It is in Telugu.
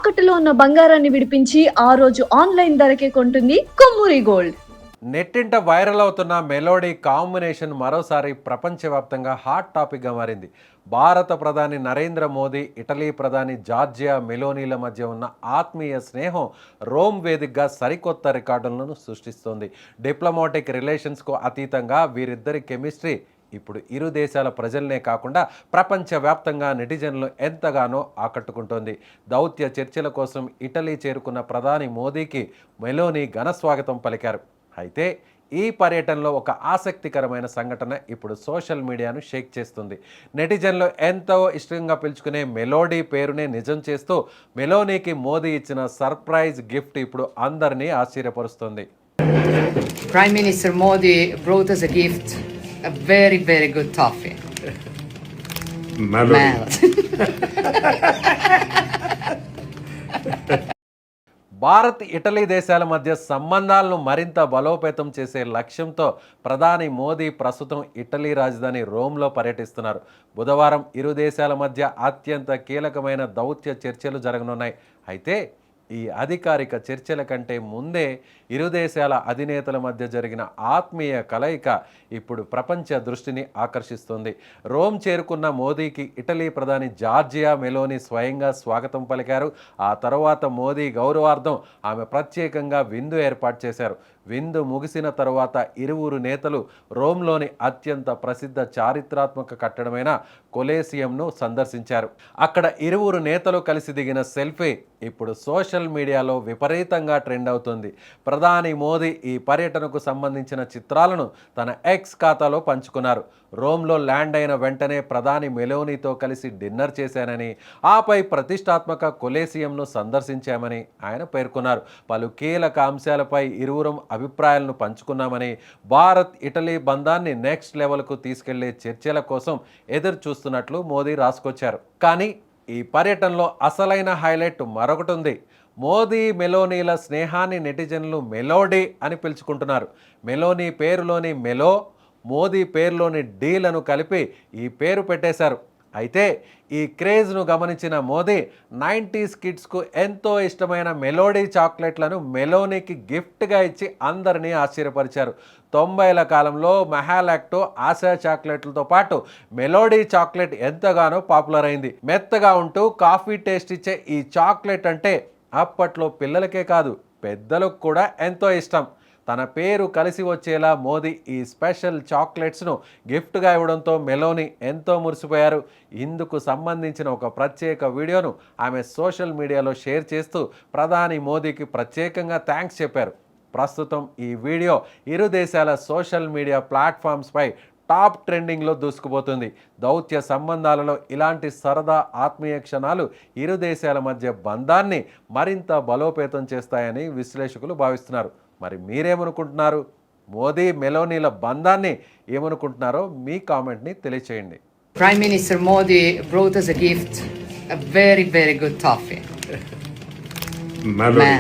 తాకట్టులో ఉన్న బంగారాన్ని విడిపించి ఆ రోజు ఆన్లైన్ ధరకే కొంటుంది కొమ్మూరి గోల్డ్. నెట్టింట వైరల్ అవుతున్న మెలోడీ కాంబినేషన్ మరోసారి ప్రపంచవ్యాప్తంగా హాట్ టాపిక్గా మారింది. భారత ప్రధాని నరేంద్ర మోదీ, ఇటలీ ప్రధాని జార్జియా మెలోనీల మధ్య ఉన్న ఆత్మీయ స్నేహం రోమ్ వేదికగా సరికొత్త రికార్డులను సృష్టిస్తోంది. డిప్లొమాటిక్ రిలేషన్స్కు అతీతంగా వీరిద్దరి కెమిస్ట్రీ ఇప్పుడు ఇరు దేశాల ప్రజలనే కాకుండా ప్రపంచవ్యాప్తంగా నెటిజన్లు ఎంతగానో ఆకట్టుకుంటోంది. దౌత్య చర్చల కోసం ఇటలీ చేరుకున్న ప్రధాని మోదీకి మెలోనీ ఘన స్వాగతం పలికారు. అయితే ఈ పర్యటనలో ఒక ఆసక్తికరమైన సంఘటన ఇప్పుడు సోషల్ మీడియాను షేక్ చేస్తుంది. నెటిజన్లు ఎంతో ఇష్టంగా పిలుచుకునే మెలోడీ పేరునే నిజం చేస్తూ మెలోనీకి మోదీ ఇచ్చిన సర్ప్రైజ్ గిఫ్ట్ ఇప్పుడు అందరినీ ఆశ్చర్యపరుస్తుంది. Prime Minister Modi brought us a gift, a very, very good toffee. Melody. Bharat, Italy దేశాల మధ్య సంబంధాలను మరింత బలోపేతం చేసే లక్ష్యంతో ప్రధాని మోదీ ప్రస్తుతం ఇటలీ రాజధాని రోమ్లో పర్యటిస్తున్నారు. బుధవారం ఇరు దేశాల మధ్య అత్యంత కీలకమైన దౌత్య చర్చలు జరగనున్నాయి. అయితే ఈ అధికారిక చర్చల కంటే ముందే ఇరు దేశాల అధినేతల మధ్య జరిగిన ఆత్మీయ కలయిక ఇప్పుడు ప్రపంచ దృష్టిని ఆకర్షిస్తుంది. రోమ్ చేరుకున్న మోదీకి ఇటలీ ప్రధాని జార్జియా మెలోనీ స్వయంగా స్వాగతం పలికారు. ఆ తర్వాత మోదీ గౌరవార్థం ఆమె ప్రత్యేకంగా విందు ఏర్పాటు చేశారు. విందు ముగిసిన తరువాత ఇరువురు నేతలు రోమ్లోని అత్యంత ప్రసిద్ధ చారిత్రాత్మక కట్టడమైన కొలేసియంను సందర్శించారు. అక్కడ ఇరువురు నేతలు కలిసి దిగిన సెల్ఫీ ఇప్పుడు సోషల్ మీడియాలో విపరీతంగా ట్రెండ్ అవుతుంది. ప్రధాని మోదీ ఈ పర్యటనకు సంబంధించిన చిత్రాలను తన ఎక్స్ ఖాతాలో పంచుకున్నారు. రోమ్లో ల్యాండ్ అయిన వెంటనే ప్రధాని మెలోనీతో కలిసి డిన్నర్ చేశానని, ఆపై ప్రతిష్టాత్మక కొలేసియంను సందర్శించామని ఆయన పేర్కొన్నారు. పలు కీలక అంశాలపై ఇరువురం అభిప్రాయాలను పంచుకున్నామని, భారత్ ఇటలీ బంధాన్ని నెక్స్ట్ లెవెల్కు తీసుకెళ్లే చర్చల కోసం ఎదురు చూస్తున్నట్లు మోదీ రాసుకొచ్చారు. కానీ ఈ పర్యటనలో అసలైన హైలైట్ మరొకటి ఉంది. మోదీ మెలోనీల స్నేహాన్ని నెటిజన్లు మెలోడీ అని పిలుచుకుంటున్నారు. మెలోనీ పేరులోని మెలో, మోదీ పేరులోని డీలను కలిపి ఈ పేరు పెట్టేశారు. అయితే ఈ క్రేజ్ను గమనించిన మోదీ 90s కిడ్స్కు ఎంతో ఇష్టమైన మెలోడీ చాక్లెట్లను మెలోనీకి గిఫ్ట్గా ఇచ్చి అందరినీ ఆశ్చర్యపరిచారు. 90ల కాలంలో మెహాలాక్టో, ఆశా చాక్లెట్లతో పాటు మెలోడీ చాక్లెట్ ఎంతగానో పాపులర్ అయింది. మెత్తగా ఉంటూ కాఫీ టేస్ట్ ఇచ్చే ఈ చాక్లెట్ అంటే అప్పట్లో పిల్లలకే కాదు పెద్దలకు కూడా ఎంతో ఇష్టం. తన పేరు కలిసి వచ్చేలా మోదీ ఈ స్పెషల్ చాక్లెట్స్ను గిఫ్ట్గా ఇవ్వడంతో మెలోనీ ఎంతో మురిసిపోయారు. ఇందుకు సంబంధించిన ఒక ప్రత్యేక వీడియోను ఆమె సోషల్ మీడియాలో షేర్ చేస్తూ ప్రధాని మోదీకి ప్రత్యేకంగా థ్యాంక్స్ చెప్పారు. ప్రస్తుతం ఈ వీడియో ఇరు దేశాల సోషల్ మీడియా ప్లాట్ఫామ్స్పై టాప్ ట్రెండింగ్లో దూసుకుపోతుంది. దౌత్య సంబంధాలలో ఇలాంటి సరదా ఆత్మీయ క్షణాలు ఇరు దేశాల మధ్య బంధాన్ని మరింత బలోపేతం చేస్తాయని విశ్లేషకులు భావిస్తున్నారు. మరి మీరేమనుకుంటున్నారు? మోదీ మెలోనీల బంధాన్ని ఏమనుకుంటున్నారో మీ కామెంట్ని తెలియచేయండి. Prime Minister Modi brought us a gift, a very, very good toffee. Melody.